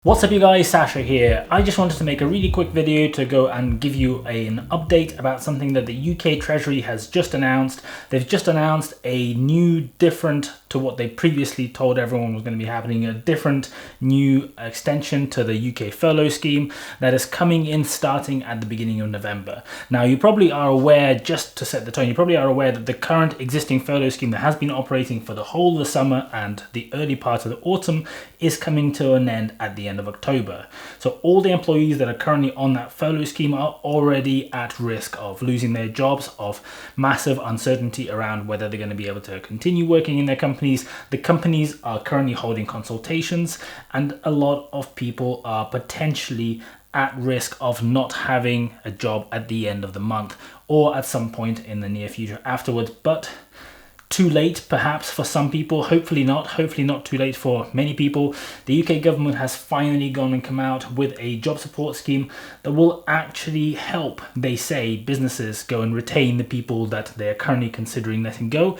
What's up you guys, Sasha here. I just wanted to make a really quick video to go and give you an update about something that the UK Treasury has just announced. They've just announced a new, different to what they previously told everyone was going to be happening, a different new extension to the UK furlough scheme that is coming in starting at the beginning of November. Now you probably are aware, just to set the tone, you probably are aware that the current existing furlough scheme that has been operating for the whole of the summer and the early part of the autumn is coming to an end at the end of October. So all the employees that are currently on that furlough scheme are already at risk of losing their jobs, of massive uncertainty around whether they're going to be able to continue working in their companies. The companies are currently holding consultations, and a lot of people are potentially at risk of not having a job at the end of the month or at some point in the near future afterwards. But too late perhaps for some people, hopefully not too late for many people. The UK government has finally gone and come out with a job support scheme that will actually help, they say, businesses go and retain the people that they're currently considering letting go,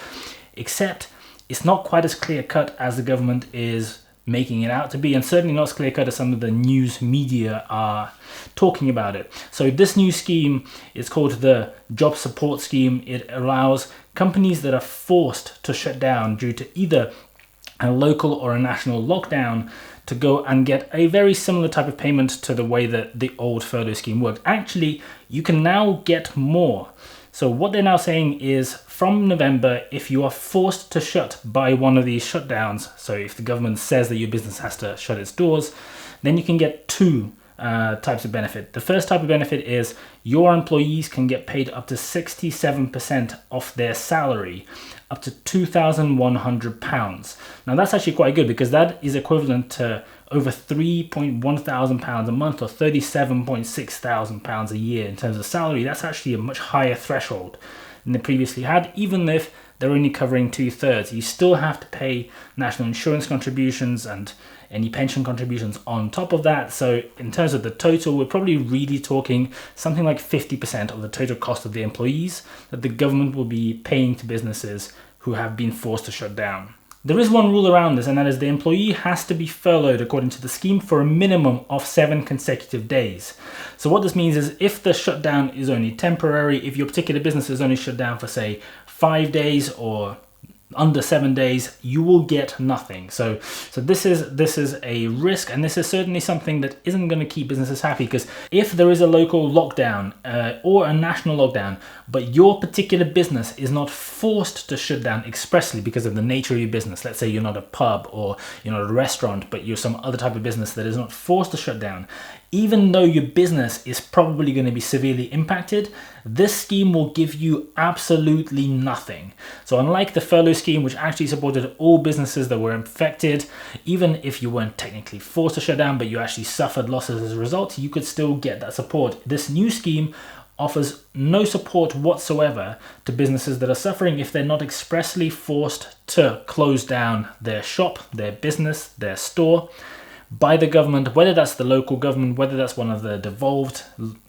except it's not quite as clear cut as the government is making it out to be, and certainly not as clear cut as some of the news media are talking about it. So this new scheme is called the Job Support Scheme. It allows companies that are forced to shut down due to either a local or a national lockdown to go and get a very similar type of payment to the way that the old furlough scheme worked. Actually, you can now get more. So what they're now saying is from November, if you are forced to shut by one of these shutdowns, so if the government says that your business has to shut its doors, then you can get two types of benefit. The first type of benefit is your employees can get paid up to 67% of their salary, up to £2,100. Now that's actually quite good, because that is equivalent to over £3,100 a month, or £37,600 a year in terms of salary. That's actually a much higher threshold than they previously had, even if they're only covering 2/3. You still have to pay national insurance contributions and any pension contributions on top of that. So in terms of the total, we're probably really talking something like 50% of the total cost of the employees that the government will be paying to businesses who have been forced to shut down. There is one rule around this, and that is the employee has to be furloughed according to the scheme for a minimum of 7 consecutive days. So what this means is if the shutdown is only temporary, if your particular business is only shut down for say 5 days or under 7 days, you will get nothing. So this is a risk, and this is certainly something that isn't going to keep businesses happy, because if there is a local lockdown or a national lockdown, but your particular business is not forced to shut down expressly because of the nature of your business, let's say you're not a pub or you're not a restaurant, but you're some other type of business that is not forced to shut down, even though your business is probably going to be severely impacted, this scheme will give you absolutely nothing. So unlike the furlough scheme, which actually supported all businesses that were affected, even if you weren't technically forced to shut down, but you actually suffered losses as a result, you could still get that support. This new scheme offers no support whatsoever to businesses that are suffering if they're not expressly forced to close down their shop, their business, their store, by the government, whether that's the local government, whether that's one of the devolved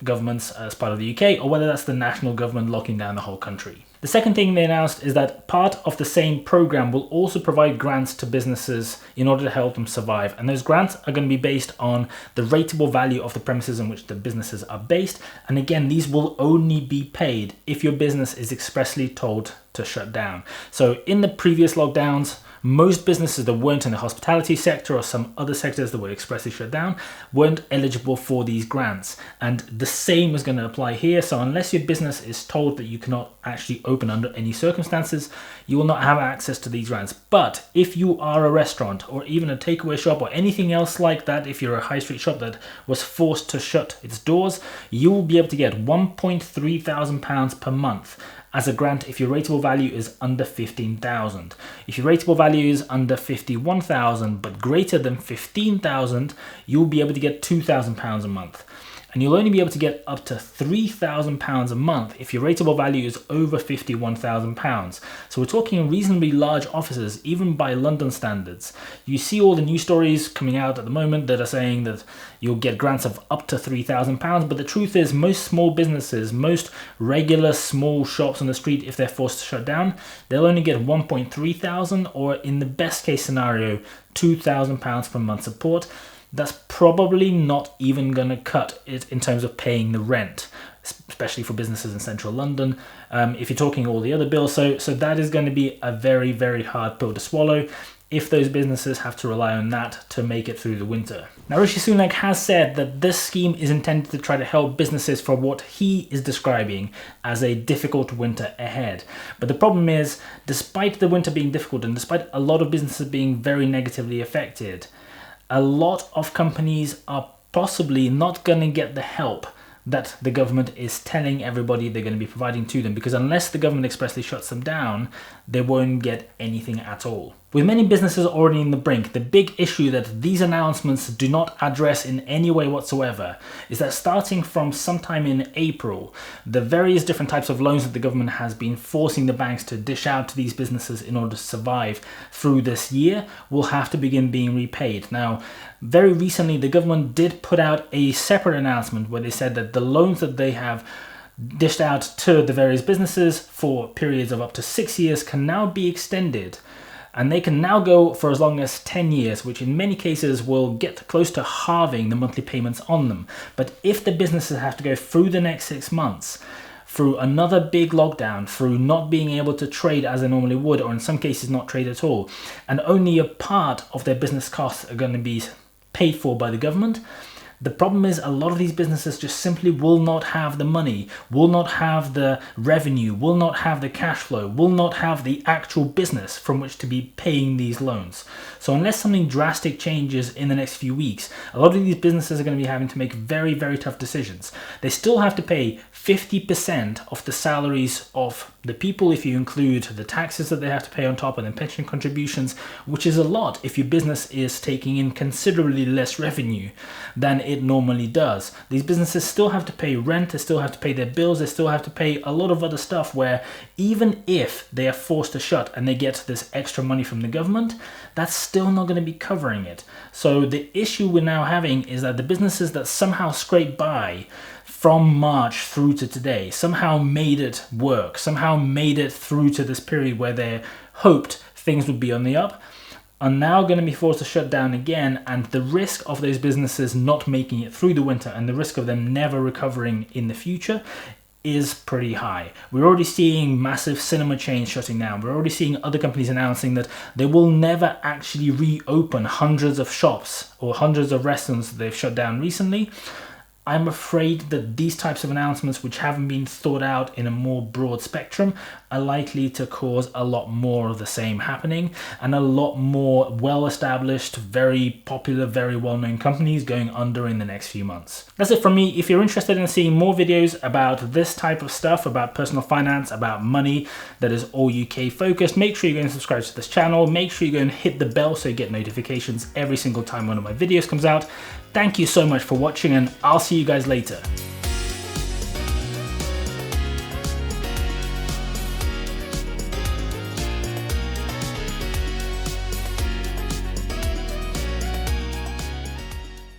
governments as part of the UK, or whether that's the national government locking down the whole country. The second thing they announced is that part of the same program will also provide grants to businesses in order to help them survive. And those grants are going to be based on the rateable value of the premises in which the businesses are based. And again, these will only be paid if your business is expressly told to shut down. So in the previous lockdowns, most businesses that weren't in the hospitality sector or some other sectors that were expressly shut down weren't eligible for these grants. And the same is going to apply here. So unless your business is told that you cannot actually open under any circumstances, you will not have access to these grants. But if you are a restaurant or even a takeaway shop or anything else like that, if you're a high street shop that was forced to shut its doors, you will be able to get £1,300 per month as a grant if your rateable value is under 15,000. If your rateable value is under 51,000 but greater than 15,000, you'll be able to get £2,000 a month. And you'll only be able to get up to £3,000 a month if your rateable value is over £51,000. So we're talking reasonably large offices, even by London standards. You see all the news stories coming out at the moment that are saying that you'll get grants of up to £3,000, but the truth is most small businesses, most regular small shops on the street, if they're forced to shut down, they'll only get 1.3 thousand, or in the best case scenario, £2,000 per month support. that's probably not even going to cut it in terms of paying the rent, especially for businesses in central London, if you're talking all the other bills. So that is going to be a very, very hard pill to swallow if those businesses have to rely on that to make it through the winter. Now, Rishi Sunak has said that this scheme is intended to try to help businesses for what he is describing as a difficult winter ahead. But the problem is, despite the winter being difficult and despite a lot of businesses being very negatively affected, a lot of companies are possibly not going to get the help that the government is telling everybody they're going to be providing to them, because unless the government expressly shuts them down, they won't get anything at all. With many businesses already in the brink, the big issue that these announcements do not address in any way whatsoever is that starting from sometime in April, the various different types of loans that the government has been forcing the banks to dish out to these businesses in order to survive through this year will have to begin being repaid. Now, very recently, the government did put out a separate announcement where they said that the loans that they have dished out to the various businesses for periods of up to 6 years can now be extended. And they can now go for as long as 10 years, which in many cases will get close to halving the monthly payments on them. But if the businesses have to go through the next 6 months, through another big lockdown, through not being able to trade as they normally would, or in some cases not trade at all, and only a part of their business costs are going to be paid for by the government, the problem is a lot of these businesses just simply will not have the money, will not have the revenue, will not have the cash flow, will not have the actual business from which to be paying these loans. So unless something drastic changes in the next few weeks, a lot of these businesses are going to be having to make very, very tough decisions. They still have to pay 50% of the salaries of the people if you include the taxes that they have to pay on top and then pension contributions, which is a lot if your business is taking in considerably less revenue than it normally does. These businesses still have to pay rent, they still have to pay their bills, they still have to pay a lot of other stuff where even if they are forced to shut and they get this extra money from the government, that's still not going to be covering it. So the issue we're now having is that the businesses that somehow scrape by from March through to today, somehow made it work, somehow made it through to this period where they hoped things would be on the up, are now going to be forced to shut down again, and the risk of those businesses not making it through the winter and the risk of them never recovering in the future is pretty high. We're already seeing massive cinema chains shutting down. We're already seeing other companies announcing that they will never actually reopen hundreds of shops or hundreds of restaurants that they've shut down recently. I'm afraid that these types of announcements, which haven't been thought out in a more broad spectrum, are likely to cause a lot more of the same happening and a lot more well-established, very popular, very well-known companies going under in the next few months. That's it from me. If you're interested in seeing more videos about this type of stuff, about personal finance, about money that is all UK focused, make sure you go and subscribe to this channel. Make sure you go and hit the bell so you get notifications every single time one of my videos comes out. Thank you so much for watching, and I'll see you guys later.